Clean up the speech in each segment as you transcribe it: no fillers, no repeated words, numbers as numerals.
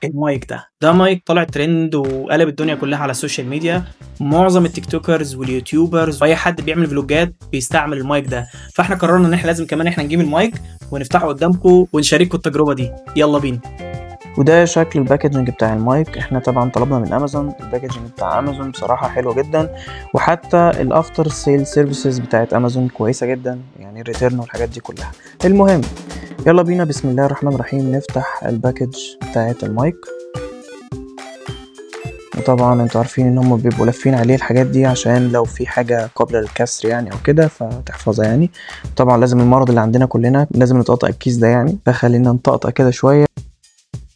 المايك ده مايك طالع ترند وقلب الدنيا كلها على السوشيال ميديا. معظم التيك توكرز واليوتيوبرز واي حد بيعمل فلوجات بيستعمل المايك ده، فاحنا قررنا ان احنا لازم كمان احنا نجيب المايك ونفتحه قدامكم ونشارككم التجربه دي. يلا بينا. وده شكل الباكجنج بتاع المايك. احنا طبعا طلبنا من امازون. الباكجنج بتاع امازون بصراحة حلو جدا، وحتى الافتر سيل سيرفيسز بتاعت امازون كويسة جدا، يعني الريتيرن والحاجات دي كلها. المهم يلا بينا بسم الله الرحمن الرحيم نفتح الباكج بتاعت المايك. وطبعا انتوا عارفين ان هم بيبقوا لافين عليه الحاجات دي عشان لو في حاجة قابلة للكسر يعني او كده فتحفظها يعني. طبعا لازم المرض اللي عندنا كلنا لازم نطقطق الكيس ده يعني، فخلينا نطقطق كده شوية.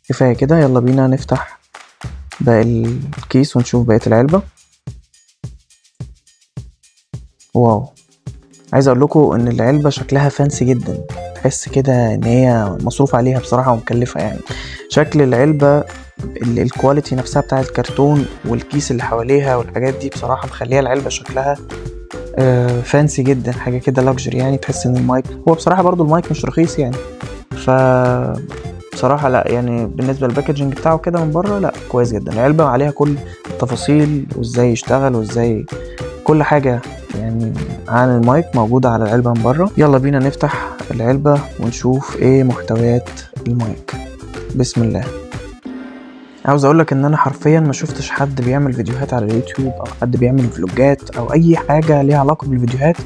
كفاية كده، يلا بينا نفتح باقي الكيس ونشوف بقية العلبة. واو، عايز اقول لكم ان العلبة شكلها فانسي جدا، تحس كده ان هي مصروف عليها بصراحة ومكلفة يعني. شكل العلبة الكواليتي نفسها بتاع الكرتون والكيس اللي حواليها والحاجات دي بصراحة مخليها العلبة شكلها فانسي جدا، حاجة كده لاكجري يعني. تحس ان المايك هو بصراحة برضو المايك مش رخيص يعني، بصراحة لا يعني بالنسبة للباكجينج بتاعه كده من بره لا كويس جدا. العلبة عليها كل التفاصيل وازاي يشتغل وازاي كل حاجة يعني عن المايك موجودة على العلبة من بره. يلا بينا نفتح العلبة ونشوف ايه محتويات المايك. بسم الله. عاوز اقولك ان انا حرفيا ما شفتش حد بيعمل فيديوهات على اليوتيوب او حد بيعمل فلوجات او اي حاجة ليها علاقة بالفيديوهات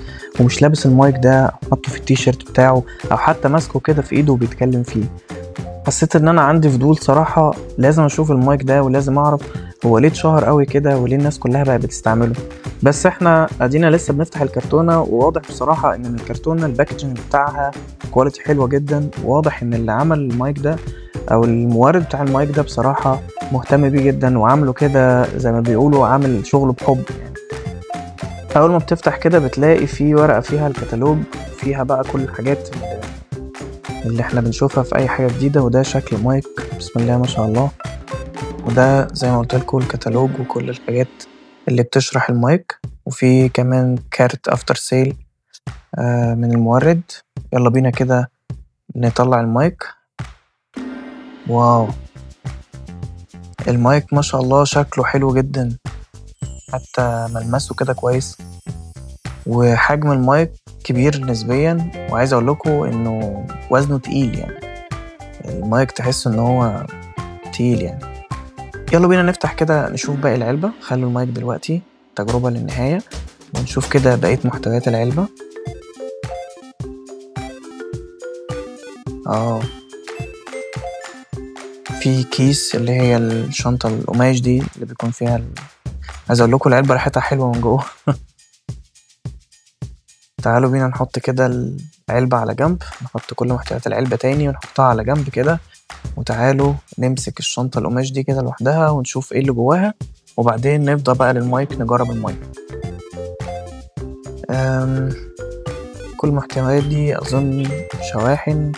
ومش لابس المايك ده او حاطه في التيشيرت بتاعه او حتى ماسكه كده في ايده وبيتكلم فيه. حسيت ان انا عندي فضول صراحة، لازم اشوف المايك ده ولازم اعرف هو ليه اتشهر قوي كده وليه الناس كلها بقى بتستعمله. بس احنا ادينا لسه بنفتح الكرتونة، وواضح بصراحة ان الكرتونة الباكجينج بتاعها كواليتي حلوة جدا، وواضح ان اللي عمل المايك ده او المورد بتاع المايك ده بصراحة مهتم بيه جدا وعامله كده زي ما بيقولوا عامل شغله بحب يعني. اول ما بتفتح كده بتلاقي في ورقة فيها الكتالوج، فيها بقى كل الحاجات اللي احنا بنشوفها في اي حاجة جديدة. وده شكل المايك بسم الله ما شاء الله. وده زي ما قلت لكم الكتالوج وكل الحاجات اللي بتشرح المايك، وفي كمان كارت افتر سيل من المورد. يلا بينا كده نطلع المايك. واو، المايك ما شاء الله شكله حلو جدا، حتى ملمسه كده كويس، وحجم المايك كبير نسبيا. وعايز اقول لكم انه وزنه تقيل يعني، المايك تحس ان هو تقيل يعني. يلا بينا نفتح كده نشوف باقي العلبة. خلوا المايك دلوقتي تجربة للنهاية ونشوف كده بقية محتويات العلبة. في كيس اللي هي الشنطة القماش دي اللي بيكون فيها عايز اقول لكم العلبة ريحتها حلوة من جوه. تعالوا بينا نحط كده العلبة على جنب، نحط كل محتويات العلبة تاني ونحطها على جنب كده. وتعالوا نمسك الشنطة القماش دي كده لوحدها ونشوف ايه اللي جواها، وبعدين نفضل بقى للمايك نجرب المايك. كل المحتويات دي اظن شواحن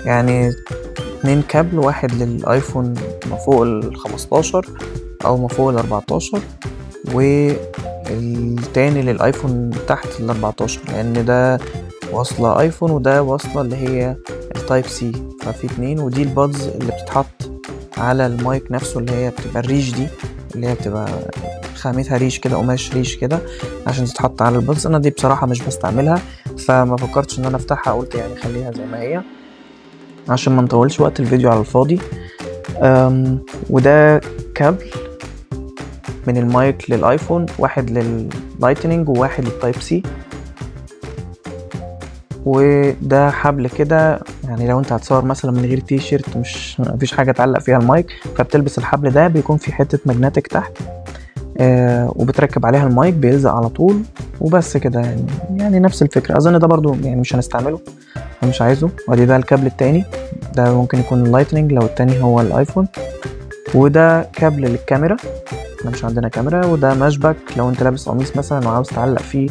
يعني 2 كابل، واحد للايفون ما فوق ال15 او ما فوق ال14، والتاني للايفون تحت ال14، لان ده واصلة ايفون وده واصلة اللي هي التايب سي، ففي 2. ودي البادز اللي بتتحط على المايك نفسه اللي هي بتبقى الريش دي، اللي هي بتبقى خامتها ريش كده، قماش ريش كده عشان تتحط على البادز. انا دي بصراحة مش بستعملها فما فكرتش ان انا افتحها، قلت يعني خليها زي ما هي عشان ما نطولش وقت الفيديو على الفاضي. وده كابل من المايك للايفون، واحد لللايتنينج وواحد للتايب سي. وده حبل كده يعني لو انت هتصور مثلا من غير تي شيرت مفيش حاجه تعلق فيها المايك، فبتلبس الحبل ده بيكون في حته ماجنتيك تحت وبتركب عليها المايك بيلزق على طول وبس كده يعني نفس الفكره. اظن ده برضو يعني مش هنستعمله مش عايزه. ودي ده الكابل التاني، ده ممكن يكون اللايتنينج لو التاني هو الايفون. وده كابل للكاميرا، احنا مش عندنا كاميرا. وده مشبك لو انت لابس قميص مثلا وعاوز تعلق فيه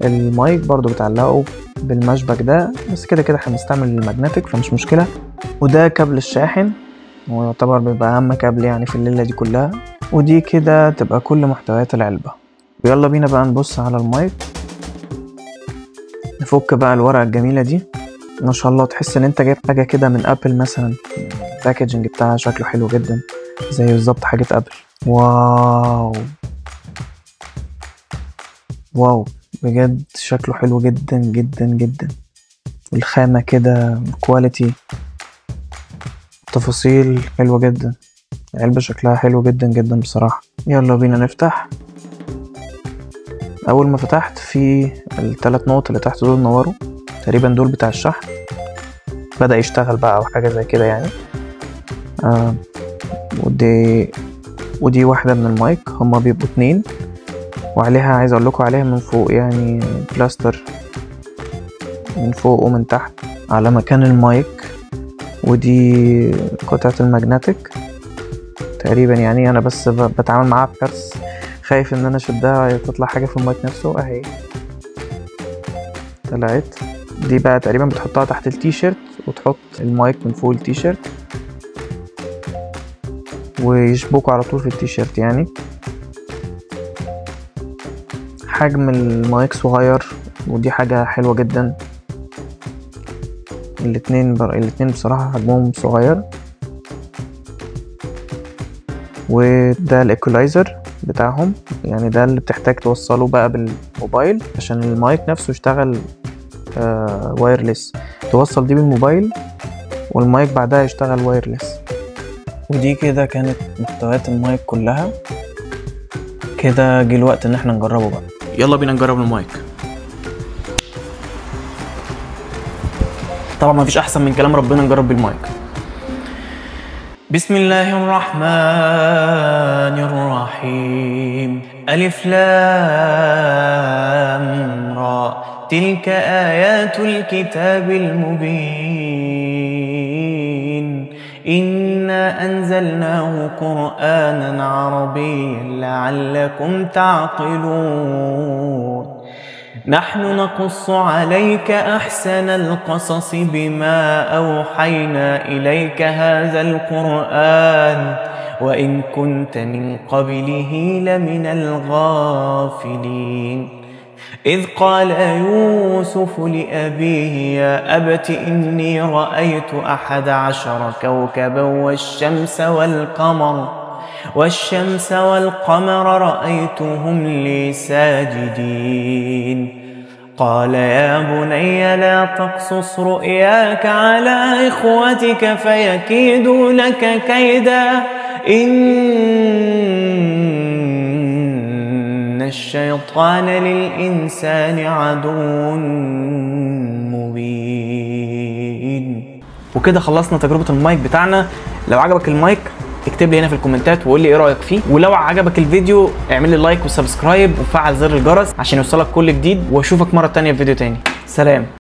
المايك برضو بتعلقه بالمشبك ده، بس كده كده هنستعمل الماجنتيك فمش مشكلة. وده كابل الشاحن، ويعتبر بيبقى اهم كابل يعني في الليلة دي كلها. ودي كده تبقى كل محتويات العلبة. ويلا بينا بقى نبص على المايك، نفك بقى الورقة الجميلة دي. ما شاء الله تحس ان انت جايب حاجة كده من ابل مثلا، الباكجنج بتاعها شكله حلو جدا زي بالظبط حاجة ابل. واو واو بجد شكله حلو جدا جدا جدا. الخامة كده، الكواليتي، تفاصيل حلوة جدا. العلبة شكلها حلو جدا جدا بصراحة. يلا بينا نفتح. اول ما فتحت في ال3 نقط اللي تحت دول نوروا، تقريبا دول بتاع الشحن، بدأ يشتغل بقى او حاجة زي كده يعني. ودي واحدة من المايك، هما بيبقوا 2 وعليها عايز اقول لكم عليها من فوق يعني بلاستر من فوق ومن تحت على مكان المايك. ودي قطعة الماجنتيك تقريبا يعني، انا بس بتعامل معاها بحرص، خايف ان انا اشدها تطلع حاجة في المايك نفسه. اهي طلعت. دي بقى تقريبا بتحطها تحت التيشيرت وتحط المايك من فوق التيشيرت ويشبكوا على طول في التيشيرت يعني. حجم المايك صغير ودي حاجة حلوة جدا. الاتنين بصراحة حجمهم صغير. وده الايكولايزر بتاعهم يعني، ده اللي بتحتاج توصله بقى بالموبايل عشان المايك نفسه يشتغل وايرلس. توصل دي بالموبايل والمايك بعدها يشتغل وايرلس. ودي كده كانت محتويات المايك كلها. كده جه الوقت ان احنا نجربه بقى. يلا بينا نجرب المايك. طبعا ما فيش احسن من كلام ربنا نجرب بالمايك. بسم الله الرحمن الرحيم. ألف لام را، تلك آيات الكتاب المبين. إنا أنزلناه قرآنا عربيا لعلكم تعقلون. نحن نقص عليك أحسن القصص بما أوحينا إليك هذا القرآن وإن كنت من قبله لمن الغافلين. إذ قال يوسف لأبيه يا أبت إني رأيت 11 كوكبا والشمس والقمر رأيتهم لي ساجدين. قال يا بني لا تقصص رؤياك على إخوتك فيكيدوا لك كيدا إن الشيطان للإنسان عدو مبين. وكده خلصنا تجربة المايك بتاعنا. لو عجبك المايك اكتب لي هنا في الكومنتات وقول لي ايه رايك فيه، ولو عجبك الفيديو اعمل لي لايك وسبسكرايب وفعل زر الجرس عشان يوصلك كل جديد، واشوفك مره تانية في فيديو تاني. سلام.